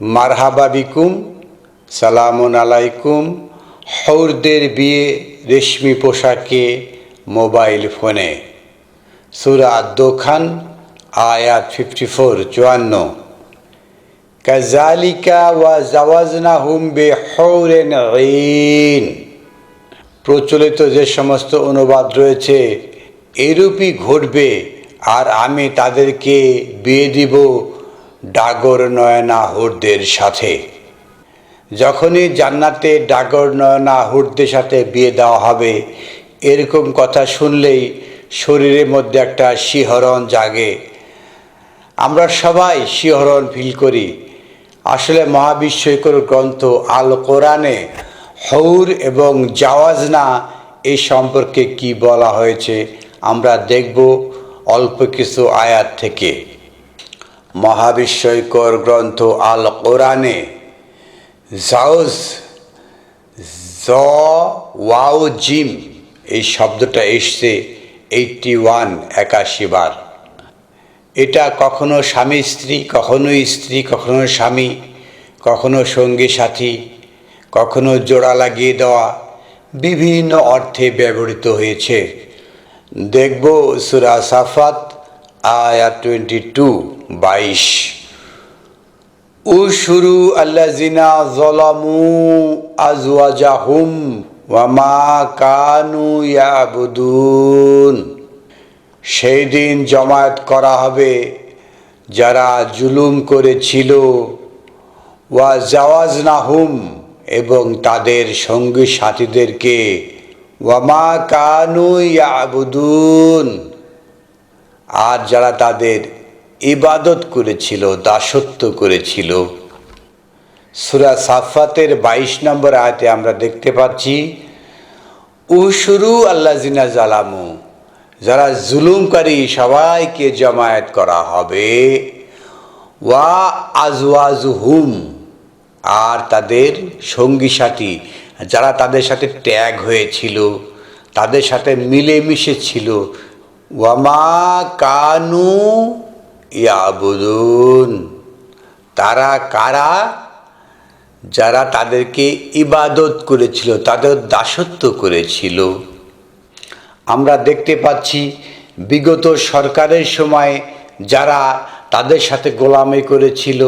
মারহাবা বিকুম, সালামুন আলাইকুম। হৌরদের বিয়ে রেশমি পোশাকে, মোবাইল ফোনে। সূরা আদ-দোখান আয়াত 54-54। কাযালিকা ওয়া জাওয়াজনাহুম বিহুরিন ঈন। প্রচলিত যে সমস্ত অনুবাদ রয়েছে, এরূপই ঘটবে, আর আমি তাদেরকে বিয়ে দিব ডাগর নয়না হুরদের সাথে। যখনই জান্নাতে ডাগর নয়না হুরদের সাথে বিয়ে দেওয়া হবে, এরকম কথা শুনলেই শরীরের মধ্যে একটা শিহরণ জাগে। আমরা সবাই শিহরণ ফিল করি। আসলে মহাবিস্ময়কর গ্রন্থ আল কোরআনে হৌর এবং জাওয়াজনা এই সম্পর্কে কি বলা হয়েছে আমরা দেখব অল্প কিছু আয়াত থেকে। মহাবিস্ময়কর গ্রন্থ আল কোরআনে জাওজ জ ওয়াও জিম এই শব্দটা এসছে 81 বার। এটা কখনো স্বামী স্ত্রী, কখনো স্ত্রী, কখনো স্বামী, কখনো সঙ্গী সাথী, কখনো জোড়া লাগিয়ে দেওয়া, বিভিন্ন অর্থে ব্যবহৃত হয়েছে। দেখব সূরা সাফাত আয়াত 22। উশরু আল্লাযিনা যালামু আজওয়াজাহুম ওয়া মা কানু ইয়াবুদুন। সেই দিন জমায়েত করা হবে যারা জুলুম করেছিল, ওয়া জাওয়াজনাহুম এবং তাদের সঙ্গী সাথীদেরকে, ওয়া মা কানু ইয়াবুদুন আর যারা তাদের ইবাদত করেছিল, দাসত্ব করেছিল। সূরা সাফাতের 22 নম্বর আয়াতে আমরা দেখতে পাচ্ছি উশরু আল্লাযিনা জালামু, যারা জুলুমকারী সবাইকে জমায়েত করা হবে, ওয়া আজওয়াজুহুম আর তাদের সঙ্গী সাথী যারা তাদের সাথে ট্যাগ হয়েছিল, তাদের সাথে মিলেমিশে ছিল, ওয়া মা কানু ইয়াবুদুন তারা কারা? যারা তাদেরকে ইবাদত করেছিল, তাদের দাসত্ব করেছিল। আমরা দেখতে পাচ্ছি বিগত সরকারের সময় যারা তাদের সাথে গোলামি করেছিল,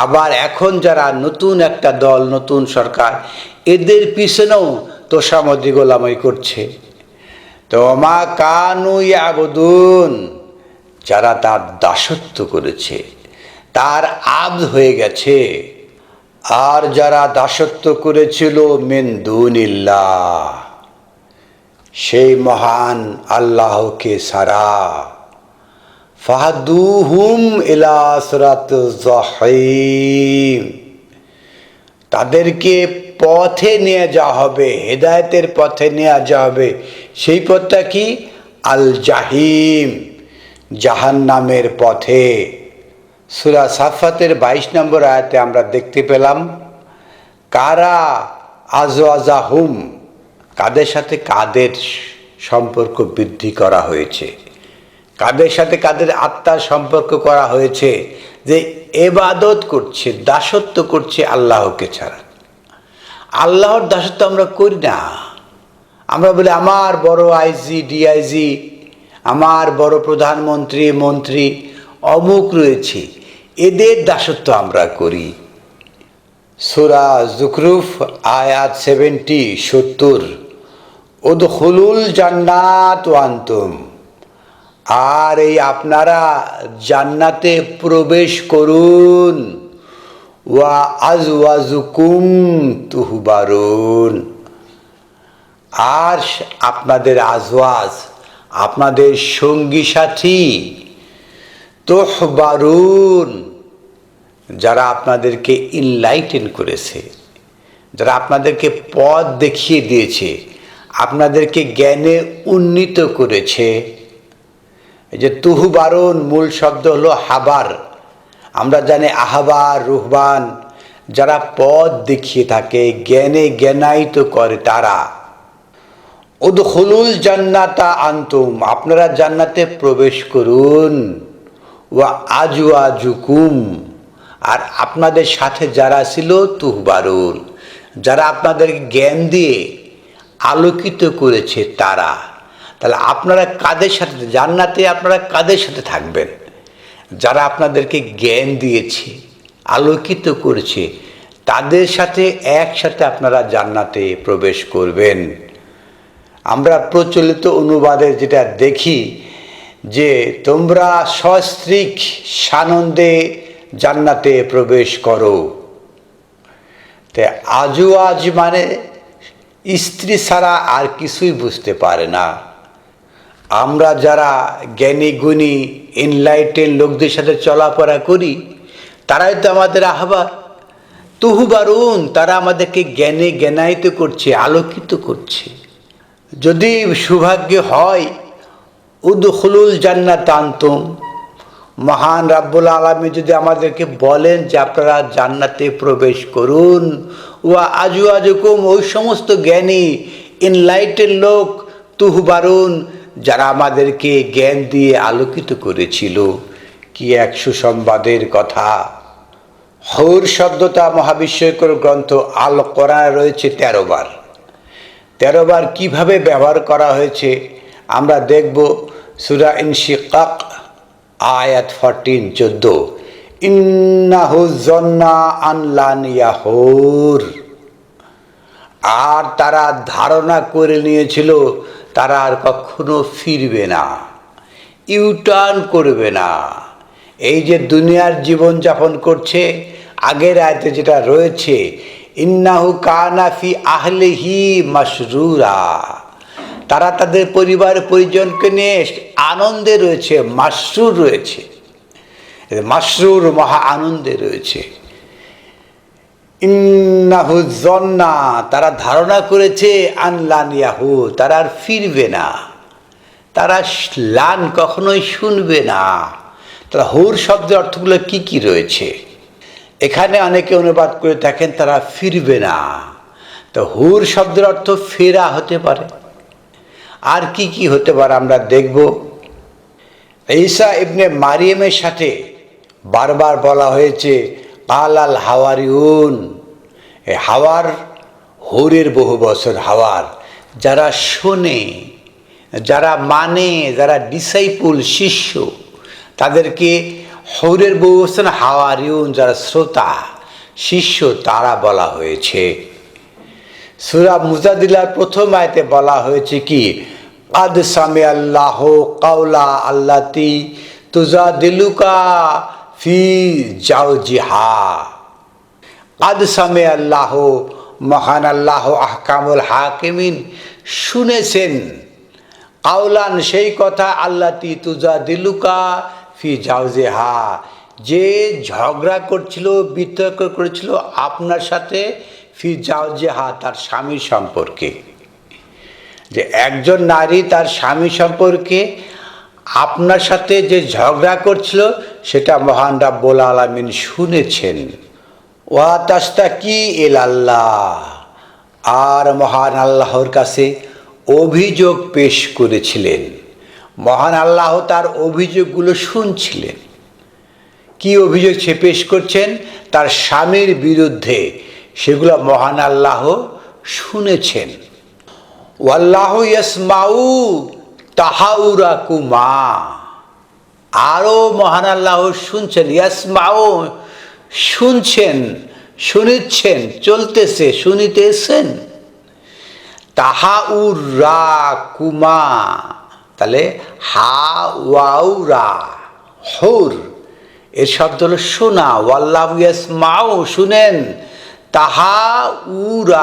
আবার এখন যারা নতুন একটা দল, নতুন সরকার, এদের পিছনেও তোষামদি গোলামি করছে। তো মা কানু ইয়াবুদুন যারা তার দাসত্ব করেছে, তার আব্দ হয়ে গেছে। আর যারা দাসত্ব করেছিল মিন দুনিল্লাহ, সেই মহান আল্লাহকে ছাড়া, ফাহাদুহুম ইলা সিরাতিজ জাহিম তাদেরকে পথে নিয়ে যাওয়া হবে, হেদায়েতের পথে নিয়ে যাওয়া হবে। সেই পথটা কি? আল জাহিম, জাহান্নামের পথে। সূরা সাফাতের 22 নম্বর আয়াতে আমরা দেখতে পেলাম কারা আজওয়াজাহুম, কাদের সাথে কাদের সম্পর্ক বৃদ্ধি করা হয়েছে, কাদের সাথে কাদের আত্মার সম্পর্ক করা হয়েছে, যে ইবাদত করছে, দাসত্ব করছে আল্লাহকে ছাড়া। আল্লাহর দাসত্ব আমরা করি না। আমরা বলি আমার বড় আইজি, ডিআইজি, আমার বড় প্রধানমন্ত্রী, মন্ত্রী, অমুক রয়েছে, এদের দাসত্ব আমরা করি। সূরা যুখরুফ আয়াত 70 উদখুলুল জান্নাত ওয়া আনতুম আর এই আপনারা জান্নাতে প্রবেশ করুন, ওয়া আজওয়াজুকুম তুহবারুন আর আপনাদের আজওয়াজ, আপনাদের সঙ্গী সাথী, তুহবারুন যারা আপনাদেরকে ইনলাইটেন করেছে, যারা আপনাদেরকে পথ দেখিয়ে দিয়েছে, আপনাদেরকে জ্ঞানে উন্নীত করেছে। এই যে তুহবারুন মূল শব্দ হলো হাবার। আমরা জানি আহবার, রুহবান যারা পথ দেখিয়ে থাকে, জ্ঞানে জ্ঞানায়িত করে তারা। উদখুলুল জান্নাতা আনতুম আপনারা জান্নাতে প্রবেশ করুন, ওয়া আজওয়াজুকুম আর আপনাদের সাথে যারা ছিল তুহবারুন, যারা আপনাদেরকে জ্ঞান দিয়ে আলোকিত করেছে তারা। তাহলে আপনারা কাদের সাথে জান্নাতে, আপনারা কাদের সাথে থাকবেন? যারা আপনাদেরকে জ্ঞান দিয়েছে, আলোকিত করেছে, তাদের সাথে একসাথে আপনারা জান্নাতে প্রবেশ করবেন। আমরা প্রচলিত অনুবাদে যেটা দেখি যে তোমরা সস্ত্রীক সানন্দে জান্নাতে প্রবেশ করো। তে আজওয়াজ মানে স্ত্রী ছাড়া আর কিছুই বুঝতে পারে না। আমরা যারা জ্ঞানী গুণী এনলাইটেন লোকদের সাথে চলাফেরা করি, তারাই তো আমাদের আহ্বান। তুহবারুন, তারা আমাদেরকে জ্ঞানে জ্ঞানায়িত করছে, আলোকিত করছে। যদি সৌভাগ্য হয়, উদখুলুল জান্নাত আনতুম, মহান রাব্বুল আলামিন যদি আমাদেরকে বলেন যে আপনারা জান্নাতে প্রবেশ করুন, ওয়া আজওয়াজুকুম, ওই সমস্ত জ্ঞানী এনলাইটেন লোক, তুহবারুন, যারা আমাদেরকে জ্ঞান দিয়ে আলোকিত করেছিল। কি এক সুসংবাদের কথা! হৌর শব্দটা মহাবিস্ময়কর গ্রন্থ আল কোরআনে রয়েছে 13 বার। 13 বার কীভাবে ব্যবহার করা হয়েছে আমরা দেখব। সূরা ইনশিকাক আয়াত 14 ইন্নাহু যন্না আন লান ইয়াহুর, আর তারা ধারণা করে নিয়েছিল তারা আর কখনো ফিরবে না, ইউটার্ন করবে না। এই যে দুনিয়ার জীবন যাপন করছে, আগের আয়াতে যেটা রয়েছে ইন্নাহু কানা ফি আহলিহি মাসরুরা, তারা তাদের পরিবার পরিজনকে নিয়ে আনন্দে রয়েছে, মাসরুর রয়েছে, মাসরুর মহা আনন্দে রয়েছে। ইন্নাহু যন্না, তারা ধারণা করেছে আনলান ইয়াহু, তারা আর ফিরবে না, তারা লান কখনোই শুনবে না। তারা হুর শব্দের অর্থগুলো কি কি রয়েছে? এখানে অনেকে অনুবাদ করে থাকেন তারা ফিরবে না। তো হুর শব্দের অর্থ ফেরা হতে পারে। আর কি কি হতে পারে আমরা দেখব। ঈসা ইবনে মারিয়ামের সাথে বারবার বলা হয়েছে কালাল হাওয়ারিউন, এ হাওয়ার হুরের বহু বছর হাওয়ার, যারা শোনে, যারা মানে, যারা ডিসাইপুল শিষ্য, তাদেরকে হৌরের বহু বছর হাওয়ারিউন, যারা শ্রোতা শিষ্য, তারা বলা হয়েছে। সূরা মুজাদিলার প্রথম আয়াতে বলা হয়েছে কি আদ সামি আল্লাহ কাওলা আল্লাতি তুজাদিলুকা ফি জাওজিহা। আদ সামি আল্লাহ, মহান আল্লাহ আহকামুল হাকিমিন, শুনেছেন কাওলান, সেই কথা, আল্লাতি তুজাদিলুকা ফি জাওজিহা, যে ঝগড়া করছিল, বিতর্ক করেছিল আপনার সাথে, ফি জাওজিহা, তার স্বামীর সম্পর্কে। যে একজন নারী তার স্বামী সম্পর্কে আপনার সাথে যে ঝগড়া করছিল, সেটা মহান রাব্বুল আলামিন শুনেছেন। ওয়া তাস্তাকি ইলাল্লাহ, আর মহান আল্লাহর কাছে অভিযোগ পেশ করেছিলেন। মহান আল্লাহ তার অভিযোগগুলো শুনছিলেন। কি অভিযোগ সে পেশ করছেন? তার স্বামীর বিরুদ্ধে, সেগুলো মহান আল্লাহ শুনেছেন। ওয়াল্লাহু ইয়াসমাউ তাহাউরাকুমা, আরও মহান আল্লাহ শুনছেন, ইয়াসমাউ শুনছেন, শুনিচ্ছেন, চলতেছে, শুনিতেছেন। তাহাউরাকুমা, তাহলে হা ওয়াউরা হৌর, এর শব্দ হলো শোনা। ওয়াল্লাহু ইয়াসমাউ, শুনেন, তাহাউরাকুমা,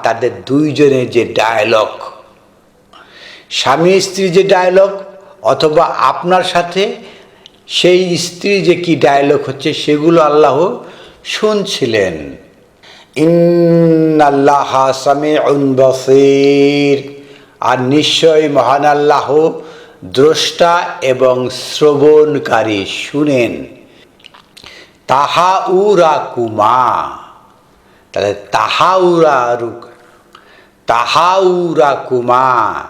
তাদের দুইজনের যে ডায়ালগ, স্বামী স্ত্রী যে ডায়ালগ, অথবা আপনার সাথে সেই স্ত্রী যে কি ডায়ালগ হচ্ছে, সেগুলো আল্লাহ শুনছিলেন। ইন্নাল্লাহা সামিউন বাসীর, আর নিশ্চয় মহান আল্লাহ দ্রষ্টা এবং শ্রবণকারী, শুনেন। তাহাউরাকুমা, তাহলে তাহাউরাকুমা,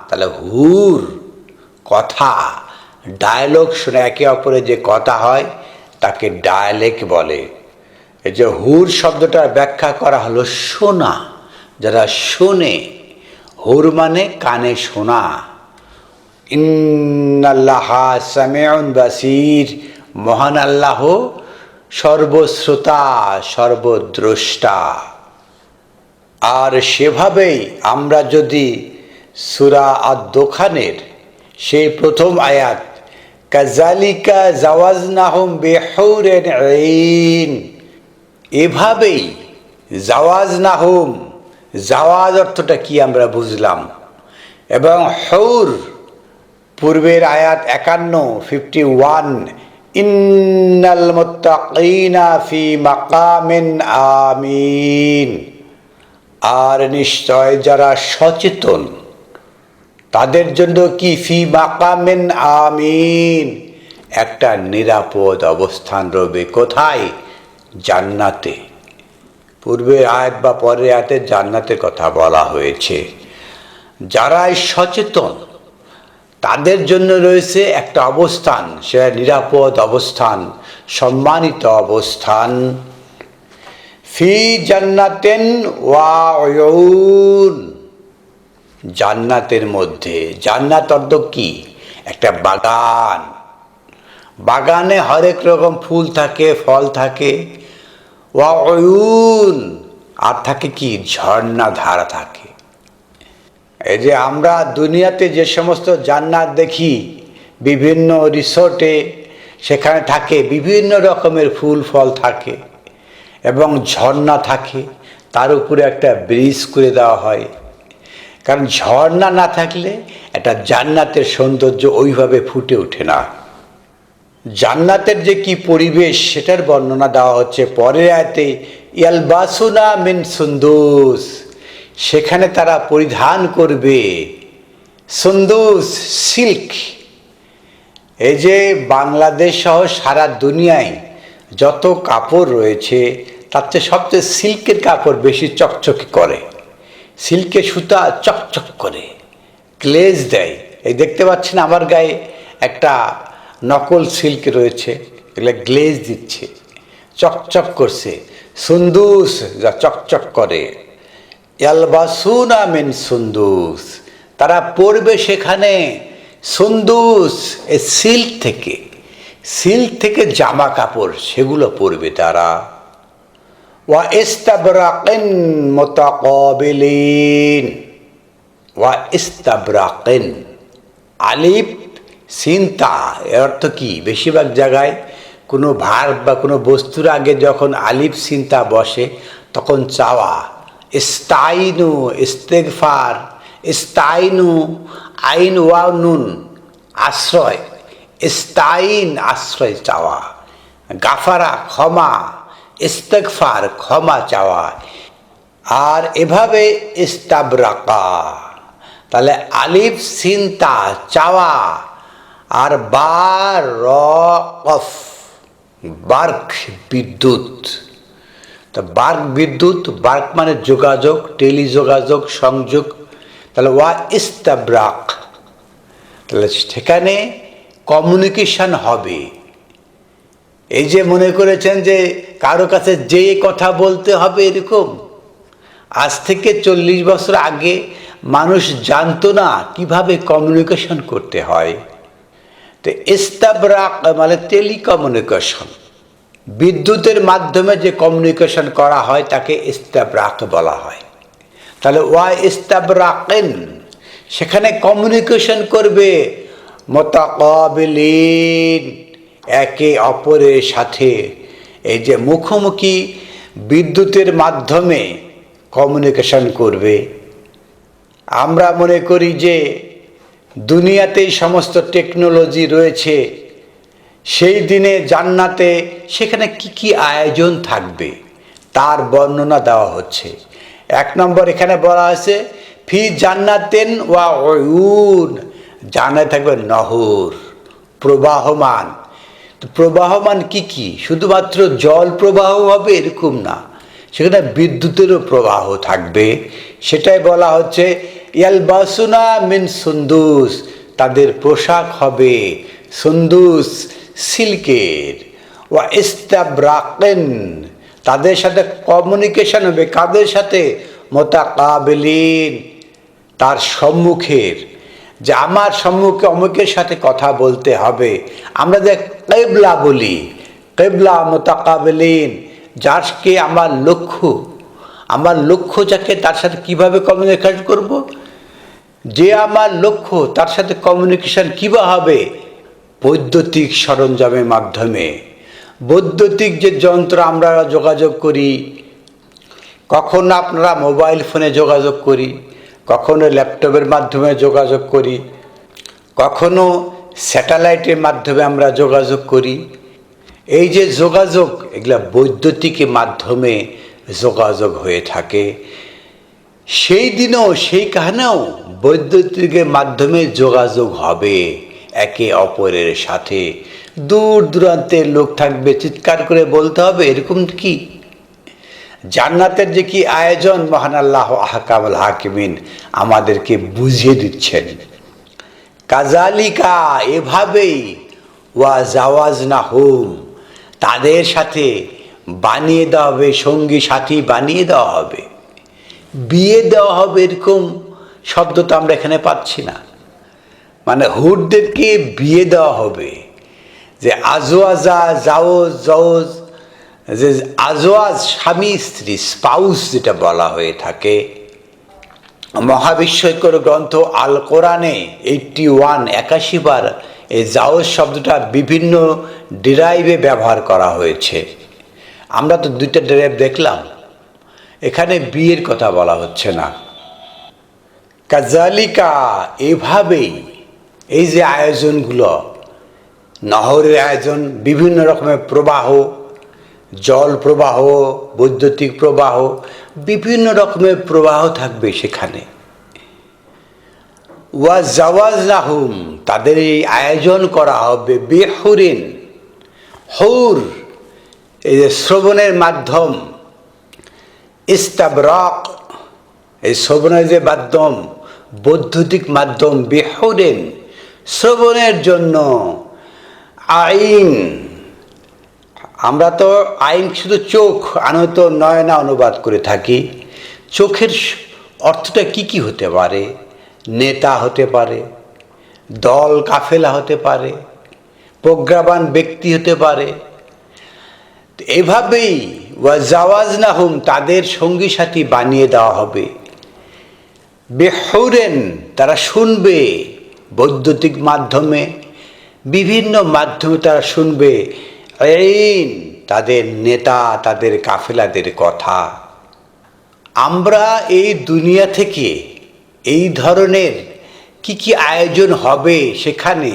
তাহলে হুর কথা, ডায়ালগ শুনে, একে অপরের যে কথা হয় তাকে ডায়ালেক্ট বলে। এই যে হুর শব্দটার ব্যাখ্যা করা হলো শোনা, যারা শোনে। হুর মানে কানে শোনা। ইন্নাল্লাহা সামিউন বাসীর, মহান আল্লাহ সর্বশ্রোতা সর্বদ্রষ্টা। আর সেভাবেই আমরা যদি সূরা আদ-দোখানের সেই প্রথম আয়াত কাযালিকা জাওয়াজনাহুম বিহুরিন আইন, এভাবেই জাওয়াজনাহুম, জাওয়াজ অর্থটা কি আমরা বুঝলাম, এবং হুর পূর্বের আয়াত 51 ইন্নাল মুত্তাকিনা ফি মাকামিন আমিন, আর নিশ্চয় যারা সচেতন তাদের জন্য কি ফি মাকামিন আমিন, একটা নিরাপদ অবস্থান রবে। কোথায়? জান্নাতে। পূর্বের আয়াত বা পরের আয়াতে জান্নাতের কথা বলা হয়েছে। যারাই সচেতন তাদের জন্য রয়েছে একটা অবস্থান, সেটা নিরাপদ অবস্থান, সম্মানিত অবস্থান। ফি জান্নাতিন ওয়া উয়ুন, জান্নাতের মধ্যে। জান্নাত অর্থ কি? একটা বাগান। বাগানে হরেক রকম ফুল থাকে, ফল থাকে। ওয়া উয়ুন, আর থাকে কি? ঝর্ণা ধারা থাকে। এই যে আমরা দুনিয়াতে যে সমস্ত জান্নাত দেখি বিভিন্ন রিসোর্টে, সেখানে থাকে বিভিন্ন রকমের ফুল ফল থাকে এবং ঝর্ণা থাকে, তার উপরে একটা ব্রিজ করে দেওয়া হয়। কারণ ঝর্ণা না থাকলে একটা জান্নাতের সৌন্দর্য ওইভাবে ফুটে ওঠে না। জান্নাতের যে কি পরিবেশ সেটার বর্ণনা দেওয়া হচ্ছে পরের আয়াতে, ইয়ালবাসুনা মিন সুন্দুস, সেখানে তারা পরিধান করবে সুন্দুস, সিল্ক। এই যে বাংলাদেশ সহ সারা দুনিয়ায় যত কাপড় রয়েছে তার চেয়ে সবচেয়ে সিল্কের কাপড় বেশি চকচকে করে। সিল্কের সুতা চকচক করে, গ্লেজ দেয়। এই দেখতে পাচ্ছেন আমার গায়ে একটা নকল সিল্ক রয়েছে, এগুলো গ্লেজ দিচ্ছে, চকচক করছে। সুন্দুস, যা চকচক করে। ইয়ালবাসুনা মিন সুন্দুস, তারা পরবে সেখানে সুন্দুস, এ সিল্ক থেকে, সিল্ক থেকে জামা কাপড় সেগুলো পরবে তারা। ওয়া ইস্তাবরাকিন মুতাকাবিলিন, ওয়া ইস্তাবরাকিন, আলিফ সিন তা, এর অর্থ কি? বেশিরভাগ জায়গায় কোনো ভার্ব বা কোনো বস্তুর আগে যখন আলিফ সিন তা বসে তখন চাওয়া। ইস্তাইনু, ইস্তেগফার, ইস্তাইনু, আইন ওয়াও নুন, আশ্রয়। ইস্তাইন, আশ্রয় চাওয়া। গাফারা, ক্ষমা। ইস্তেগফার, ক্ষমা চাওয়া। আর এভাবে ইস্তাবরাকা, তাহলে আলিফ সিন তা চাওয়া, আর বার র কফ, বার্ক বিদ্যুৎ। তো বার্ক বিদ্যুৎ, বার্ক মানে যোগাযোগ, টেলি যোগাযোগ, সংযোগ। তাহলে ওয়া ইস্তাবরাক, তাহলে সেখানে কমিউনিকেশন হবে। এই যে মনে করেছেন যে কারো কাছে যে কথা বলতে হবে এরকম, আজ থেকে 40 বছর আগে মানুষ জানতো না কিভাবে কমিউনিকেশন করতে হয়। তো ইস্তাবরাক মানে টেলিকমিউনিকেশন, বিদ্যুতের মাধ্যমে যে কমিউনিকেশন করা হয় তাকে ইস্তাবরাক বলা হয়। তাহলে ওয়া ইস্তাবরাকিন, সেখানে কমিউনিকেশন করবে মুতাকাবিলিন, একে অপরের সাথে। এই যে মুখোমুখি বিদ্যুতের মাধ্যমে কমিউনিকেশন করবে। আমরা মনে করি যে দুনিয়াতেই সমস্ত টেকনোলজি রয়েছে, সেই দিনে জান্নাতে সেখানে কি কি আয়োজন থাকবে তার বর্ণনা দেওয়া হচ্ছে। 1 নম্বর এখানে বলা হয়েছে ফি জান্নাতিন ওয়া উয়ুন, জান্নাতে থাকবে নহর, প্রবাহমান। তো প্রবাহমান কি কি? শুধুমাত্র জল প্রবাহ হবে এরকম না, সেখানে বিদ্যুতেরও প্রবাহ থাকবে। সেটাই বলা হচ্ছে ইয়ালবাসুনা মিন সুন্দুস, তাদের পোশাক হবে সুন্দুস, সিল্কের। ওয়া ইস্তাবরাকিন, তাদের সাথে কমিউনিকেশন হবে। কাদের সাথে? মুতাকাবিলিন, তার সম্মুখের, যে আমার সম্মুখে অমুকের সাথে কথা বলতে হবে। আমরা যে কিবলা বলি, কিবলা মুতাকাবিলিন, যাকে আমার লক্ষ্য যাকে, তার সাথে কিভাবে কমিউনিকেশন করব? যে আমার লক্ষ্য তার সাথে কমিউনিকেশন কিভাবে হবে? বৈদ্যুতিক সরঞ্জামের মাধ্যমে। বৈদ্যুতিক যে যন্ত্র আমরা যোগাযোগ করি, কখনো আপনারা মোবাইল ফোনে যোগাযোগ করি, কখনো ল্যাপটপের মাধ্যমে যোগাযোগ করি, কখনো স্যাটেলাইটের মাধ্যমে আমরা যোগাযোগ করি। এই যে যোগাযোগ, এগুলা বৈদ্যুতিকের মাধ্যমে যোগাযোগ হয়ে থাকে। সেই দিনও সেই কাহানেও বৈদ্যুতিকের মাধ্যমে যোগাযোগ হবে একে অপরের সাথে। দূর দূরান্তের লোক থাকবে, চিৎকার করে বলতে হবে, এরকম কি? জান্নাতের যে কি আয়োজন মহান আল্লাহ আহকামুল হাকিমিন আমাদেরকে বুঝিয়ে দিচ্ছেন। কাজালিকা, এভাবেই, ওয়া জাওয়াজনাহুম, তাদের সাথে বানিয়ে দেওয়া হবে, সঙ্গী সাথী বানিয়ে দেওয়া হবে, বিয়ে দেওয়া হবে। এরকম শব্দ তো আমরা এখানে পাচ্ছি না। মানে হুরদেরকে বিয়ে দেওয়া হবে। যে আজওয়াজা, জাওজ, যে আজওয়াজ স্বামী স্ত্রী, স্পাউস যেটা বলা হয়ে থাকে, মহাবিস্ময়কর গ্রন্থ আল কোরআনে 81 বার এই জাওজ শব্দটা বিভিন্ন ডিরাইভে ব্যবহার করা হয়েছে। আমরা তো 2টা ডিরাইভ দেখলাম, এখানে বিয়ের কথা বলা হচ্ছে না। কাজালিকা, এভাবেই, এই যে আয়োজনগুলো, নহরের আয়োজন, বিভিন্ন রকমের প্রবাহ, জল প্রবাহ, বৈদ্যুতিক প্রবাহ, বিভিন্ন রকমের প্রবাহ থাকবে সেখানে। ওয়া জাওয়াজনাহুম, তাদের এই আয়োজন করা হবে বিহুরিন, হুর, এই যে শ্রবণের মাধ্যম, ইস্তাবরাক, এই শ্রবণের যে মাধ্যম, বৈদ্যুতিক মাধ্যম, বিহুরিন, শ্রবণের জন্য। আইন, আমরা তো আইন শুধু চোখ, আনত নয়না অনুবাদ করে থাকি। চোখের অর্থটা কি কি হতে পারে? নেতা হতে পারে, দল কাফেলা হতে পারে, প্রজ্ঞাবান ব্যক্তি হতে পারে। এভাবেই ওয়া জাওয়াজনাহুম, তাদের সঙ্গী সাথী বানিয়ে দেওয়া হবে। বিহুরেন, তারা শুনবে বৈদ্যুতিক মাধ্যমে, বিভিন্ন মাধ্যমে তারা শুনবে। আইন, তাদের নেতা, তাদের কাফেলাদের কথা। আমরা এই দুনিয়া থেকে এই ধরনের কি কি আয়োজন হবে সেখানে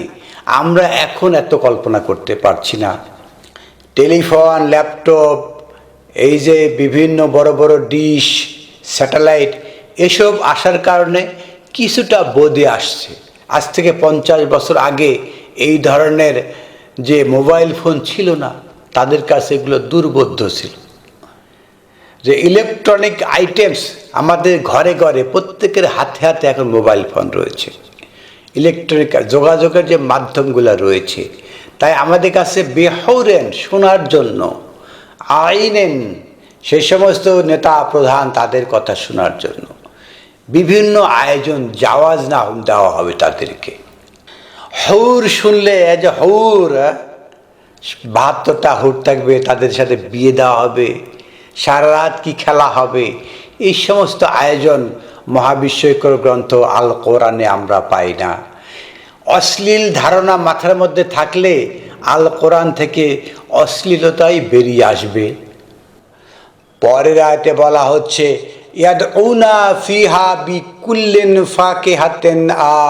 আমরা এখন এত কল্পনা করতে পারছি না। টেলিফোন, ল্যাপটপ, এই যে বিভিন্ন বড় বড় ডিশ, স্যাটেলাইট, এসব আসার কারণে কিছুটা বোধে আসছে। আজ থেকে 50 বছর আগে এই ধরনের যে মোবাইল ফোন ছিল না, তাদের কাছে এগুলো দুর্বোধ্য ছিল। যে ইলেকট্রনিক আইটেমস আমাদের ঘরে ঘরে, প্রত্যেকের হাতে হাতে এখন মোবাইল ফোন রয়েছে। ইলেকট্রনিক যোগাযোগের যে মাধ্যমগুলো রয়েছে, তাই আমাদের কাছে বেহরেন, শোনার জন্য, আইনেন, সেই সমস্ত নেতা প্রধান তাদের কথা শোনার জন্য বিভিন্ন আয়োজন, জাওয়াজ না দেওয়া হবে তাদেরকে। হুর শুনলে, যে হুর, 72টা হুর থাকবে, তাদের সাথে বিয়ে দেওয়া হবে, সারা রাত কি খেলা হবে, এই সমস্ত আয়োজন মহাবিস্ময়কর গ্রন্থ আল কোরআনে আমরা পাই না। অশ্লীল ধারণা মাথার মধ্যে থাকলে আল কোরআন থেকে অশ্লীলতাই বেরিয়ে আসবে। পরের আয়াতে বলা হচ্ছে ইয়াদউনা ফিহা বিকুল্লিন ফাকিহাতিন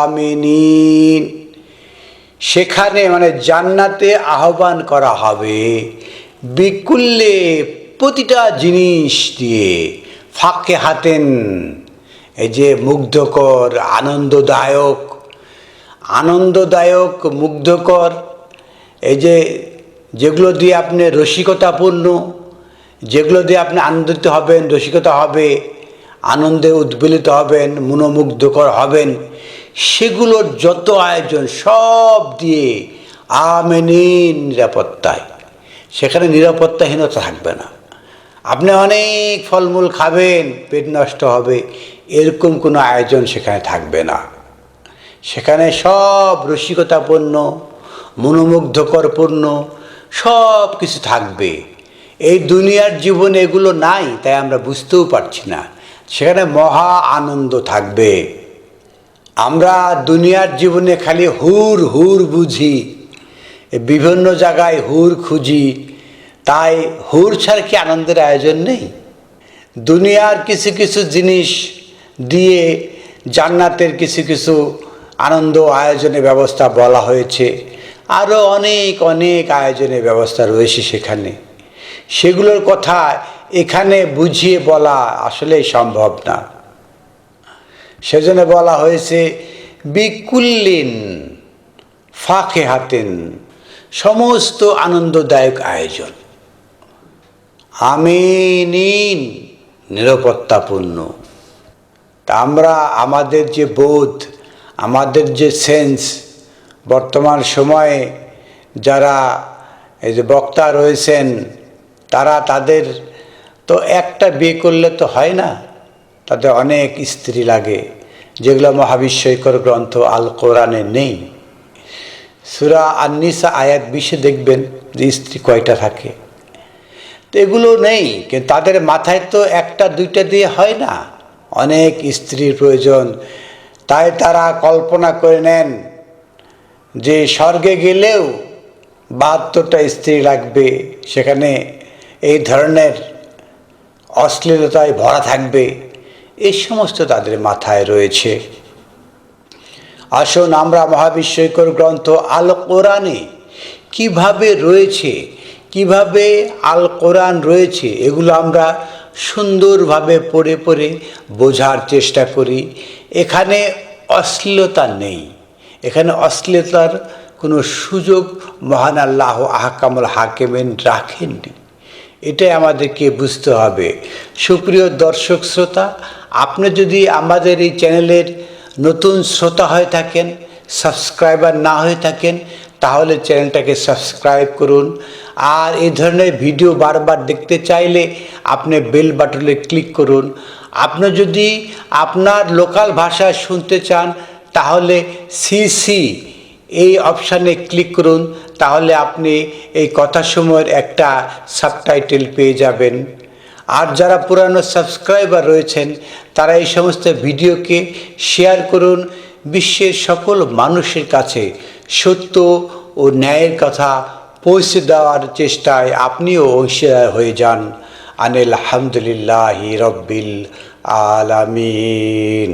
আমিনিন, সেখানে মানে জান্নাতে আহ্বান করা হবে বিকুল্লে, প্রতিটা জিনিস দিয়ে, ফাকিহাতিন, এই যে মুগ্ধকর, আনন্দদায়ক, মুগ্ধকর, এই যে যেগুলো দিয়ে আপনি রসিকতাপূর্ণ, যেগুলো দিয়ে আপনি আনন্দিত হবেন, রসিকতা হবে, আনন্দে উদ্বেলিত হবেন, মনোমুগ্ধকর হবেন, সেগুলোর যত আয়োজন সব দিয়ে আমিনিন, নিরাপত্তায়, সেখানে নিরাপত্তাহীনতা থাকবে না। আপনি অনেক ফলমূল খাবেন, পেট নষ্ট হবে, এরকম কোনো আয়োজন সেখানে থাকবে না। সেখানে সব রসিকতাপূর্ণ, মনোমুগ্ধকরপূর্ণ সব কিছু থাকবে। এই দুনিয়ার জীবনে এগুলো নাই, তাই আমরা বুঝতেও পারছি না। সেখানে মহা আনন্দ থাকবে। আমরা দুনিয়ার জীবনে খালি হুর হুর বুঝি, বিভিন্ন জায়গায় হুর খুঁজি, তাই হুর ছাড়া কি আনন্দের আয়োজন নেই? দুনিয়ার কিছু কিছু জিনিস দিয়ে জান্নাতের কিছু কিছু আনন্দ আয়োজনের ব্যবস্থা বলা হয়েছে, আরও অনেক অনেক আয়োজনের ব্যবস্থা রয়েছে সেখানে। সেগুলোর কথা এখানে বুঝিয়ে বলা আসলে সম্ভব না। সেজন্য বলা হয়েছে বিকুল্লিন ফাকেহাতিন, সমস্ত আনন্দদায়ক আয়োজন। আমিনিন, নিরাপত্তাপূর্ণ। তা আমরা আমাদের যে বোধ, আমাদের যে সেন্স, বর্তমান সময়ে যারা এই যে বক্তা রয়েছেন, তাদের তো একটা বিয়ে করলে তো হয় না, তাদের অনেক স্ত্রী লাগে, যেগুলো মহাবিস্ময়কর গ্রন্থ আল কোরআনে নেই। সূরা আন-নিসা আয়াত 20 দেখবেন যে স্ত্রী কয়টা থাকে। তো এগুলো নেই, কিন্তু তাদের মাথায় তো একটা দুইটা দিয়ে হয় না, অনেক স্ত্রীর প্রয়োজন। তাই তারা কল্পনা করে নেন যে স্বর্গে গেলেও 72টা স্ত্রী লাগবে, সেখানে এই ধরনের অশ্লীলতায় ভরা থাকবে, এই সমস্ত তাদের মাথায় রয়েছে। আসুন আমরা মহাবিস্ময়কর গ্রন্থ আল কোরআনে কিভাবে রয়েছে, কিভাবে আল কোরআন রয়েছে, এগুলো আমরা সুন্দরভাবে পড়ে পড়ে বোঝার চেষ্টা করি। এখানে অশ্লীলতা নেই, এখানে অশ্লীলতার কোনো সুযোগ মহান আল্লাহ আহকামুল হাকিমিন রাখেননি। এটাই আমাদেরকে বুঝতে হবে। সুপ্রিয় দর্শক শ্রোতা, আপনি যদি আমাদের এই চ্যানেলের নতুন শ্রোতা হয়ে থাকেন, সাবস্ক্রাইবার না হয়ে থাকেন, তাহলে চ্যানেলটাকে সাবস্ক্রাইব করুন। আর এই ধরনের ভিডিও বারবার দেখতে চাইলে আপনি বেল বাটনে ক্লিক করুন। আপনি যদি আপনার লোকাল ভাষায় শুনতে চান, তাহলে সিসি এই অপশানে ক্লিক করুন, তাহলে আপনি এই কথাসমূহের একটা সাবটাইটেল পেয়ে যাবেন। আর যারা পুরানো সাবস্ক্রাইবার রয়েছেন, তারা এই সমস্ত ভিডিওকে শেয়ার করুন বিশ্বের সকল মানুষের কাছে। সত্য ও ন্যায়ের কথা পৌঁছে দেওয়ার চেষ্টায় আপনিও অংশীদার হয়ে যান। আলহামদুলিল্লাহি রব্বিল আলামিন।